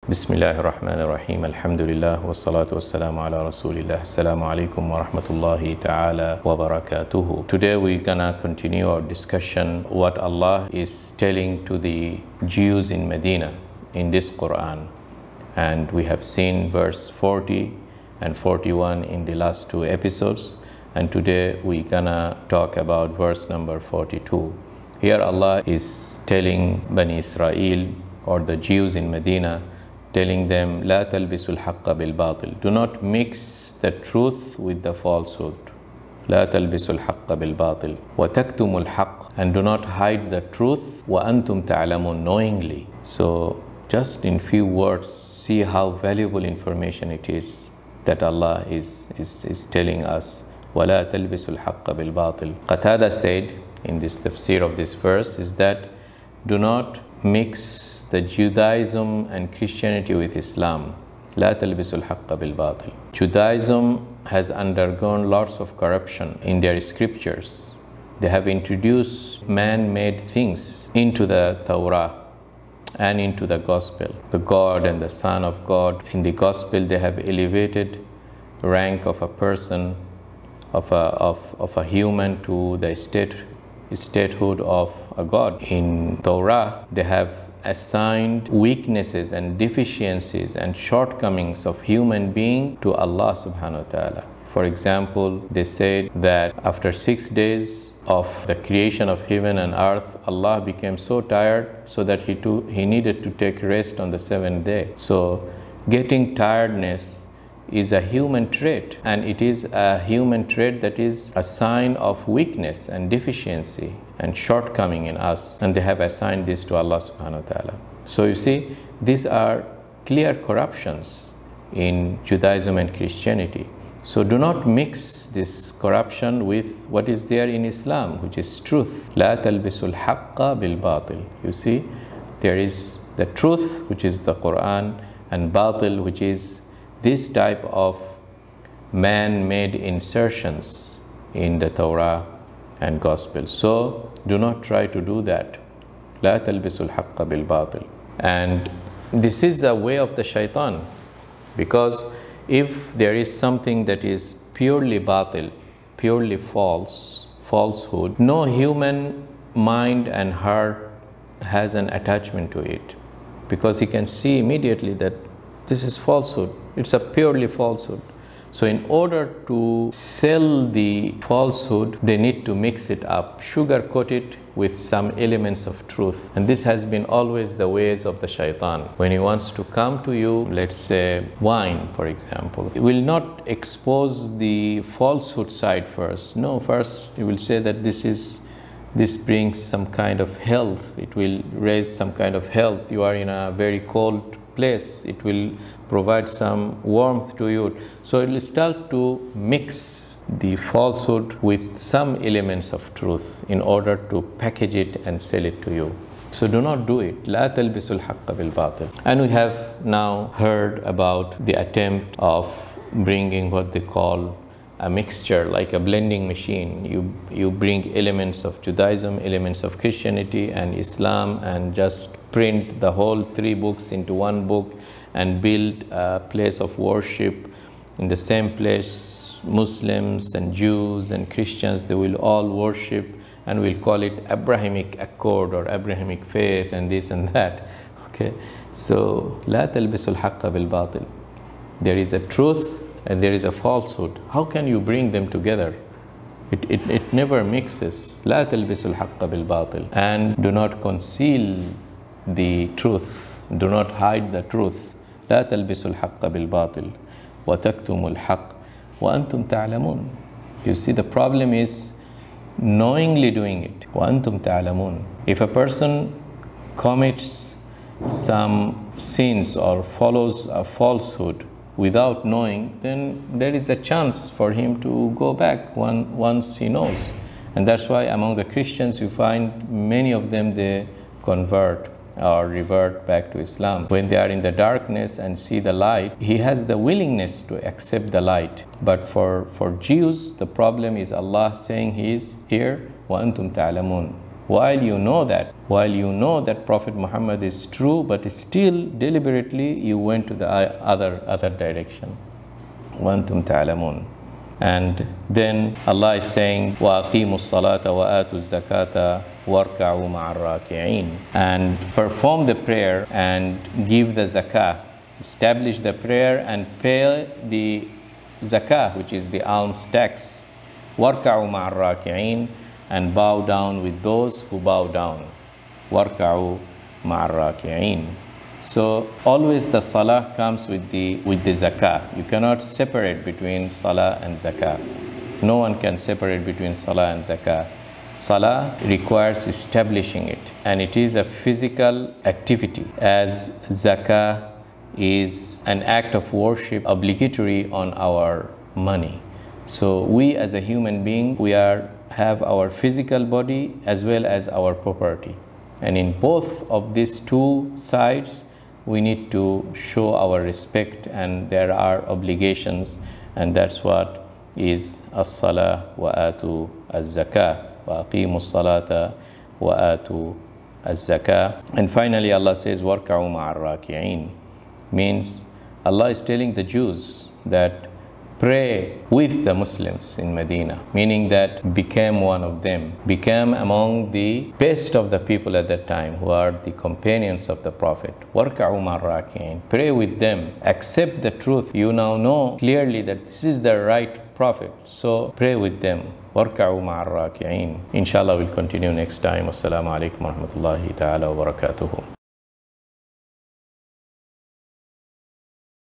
Bismillahir Rahmanir Rahim. Alhamdulillah wassalatu wassalamu ala Rasulillah. Assalamu alaikum wa rahmatullahi ta'ala wa barakatuhu. Today we're gonna continue our discussion what Allah is telling to the Jews in Medina in this Quran. And we have seen verse 40 and 41 in the last two episodes. And today we're gonna talk about verse number 42. Here Allah is telling Bani Israel or the Jews in Medina, telling them, لا تلبسوا الحق بالباطل. Do not mix the truth with the falsehood. لا تلبسوا الحق بالباطل وتكتموا الحق. And do not hide the truth وأنتم تعلمون, knowingly. So just in few words, see how valuable information it is that Allah is telling us. ولا تلبسوا الحق بالباطل. Qatada said in this tafsir of this verse is that do not mix the Judaism and Christianity with Islam. لا تلبسوا الحق بالباطل. Judaism has undergone lots of corruption in their scriptures. They have introduced man-made things into the Torah and into the gospel. The God and the Son of God. In the gospel they have elevated rank of a person, of a human to the statehood of a God. In Torah, they have assigned weaknesses and deficiencies and shortcomings of human being to Allah subhanahu wa ta'ala. For example, they said that after 6 days of the creation of heaven and earth, Allah became so tired so that he needed to take rest on the 7th day. So getting tiredness is a human trait, and it is a human trait that is a sign of weakness and deficiency and shortcoming in us, and they have assigned this to Allah subhanahu wa ta'ala. So you see, these are clear corruptions in Judaism and Christianity. So do not mix this corruption with what is there in Islam, which is truth. لا تلبسوا الحق بالباطل. You see, there is the truth, which is the Quran, and batil, which is this type of man-made insertions in the Torah and Gospel. So do not try to do that. لا تلبسوا الحق بالباطل. And this is the way of the shaitan, because if there is something that is purely batil, purely falsehood, no human mind and heart has an attachment to it, because he can see immediately that this is falsehood. It's a purely falsehood. So in order to sell the falsehood, they need to mix it up, sugarcoat it with some elements of truth. And this has been always the ways of the shaitan. When he wants to come to you, let's say wine, for example, he will not expose the falsehood side first. No, first he will say that this brings some kind of health. It will raise some kind of health. You are in a very cold place. It will provide some warmth to you. So it will start to mix the falsehood with some elements of truth in order to package it and sell it to you. So do not do it. لا تلبسوا الحق بالباطل. And we have now heard about the attempt of bringing what they call a mixture, like a blending machine. You bring elements of Judaism, elements of Christianity and Islam, and just print the whole 3 books into one book and build a place of worship. In the same place, Muslims and Jews and Christians, they will all worship, and we'll call it Abrahamic Accord or Abrahamic faith and this and that. Okay, so لا تلبسوا الحق بالباطل. There is a truth and there is a falsehood. How can you bring them together? It never mixes. لا تلبسوا الحق بالباطل. And do not conceal the truth. Do not hide the truth. لا تلبسوا الحق بالباطل وتكتموا الحق وأنتم تعلمون. You see, the problem is knowingly doing it. وأنتم تعلمون. If a person commits some sins or follows a falsehood without knowing, then there is a chance for him to go back once he knows. And that's why among the Christians you find many of them, they convert or revert back to Islam. When they are in the darkness and see the light, he has the willingness to accept the light. But for Jews, the problem is Allah saying He is here, وَأَنْتُمْ تَعْلَمُونَ. while you know that Prophet Muhammad is true, but still deliberately you went to the other direction. وَأَنْتُمْ تَعْلَمُونَ. And then Allah is saying, وَأَقِيمُوا الصَّلَاةَ وَآتُوا الزَّكَاةَ وَارْكَعُوا مَعَ الرَّاكِعِينَ. And perform the prayer and give the zakah. Establish the prayer and pay the zakah, which is the alms tax. وَارْكَعُوا مَعَ الرَّاكِعِينَ. And bow down with those who bow down. وَارْكَعُوا مَعَ الرَّاكِعِينَ. So always the salah comes with the zakah. You cannot separate between salah and zakah. No one can separate between salah and zakah. Salah requires establishing it, and it is a physical activity, as zakah is an act of worship obligatory on our money. So we as a human being, we have our physical body as well as our property. And in both of these two sides, we need to show our respect, and there are obligations, and that's what is as-salah wa atu az-zakah wa aqimu as-salata wa atu az-zakah. And finally Allah says warka'u ma'ar raki'in, means Allah is telling the Jews that pray with the Muslims in Medina, meaning that become one of them, become among the best of the people at that time, who are the companions of the Prophet. Warka'u ma'ar raki'in, pray with them, accept the truth. You now know clearly that this is the right Prophet, so pray with them. Warka'u ma'ar raki'in. Inshallah, we'll continue next time. Wassalamu alaikum wa rahmatullahi ta'ala wa barakatuhu.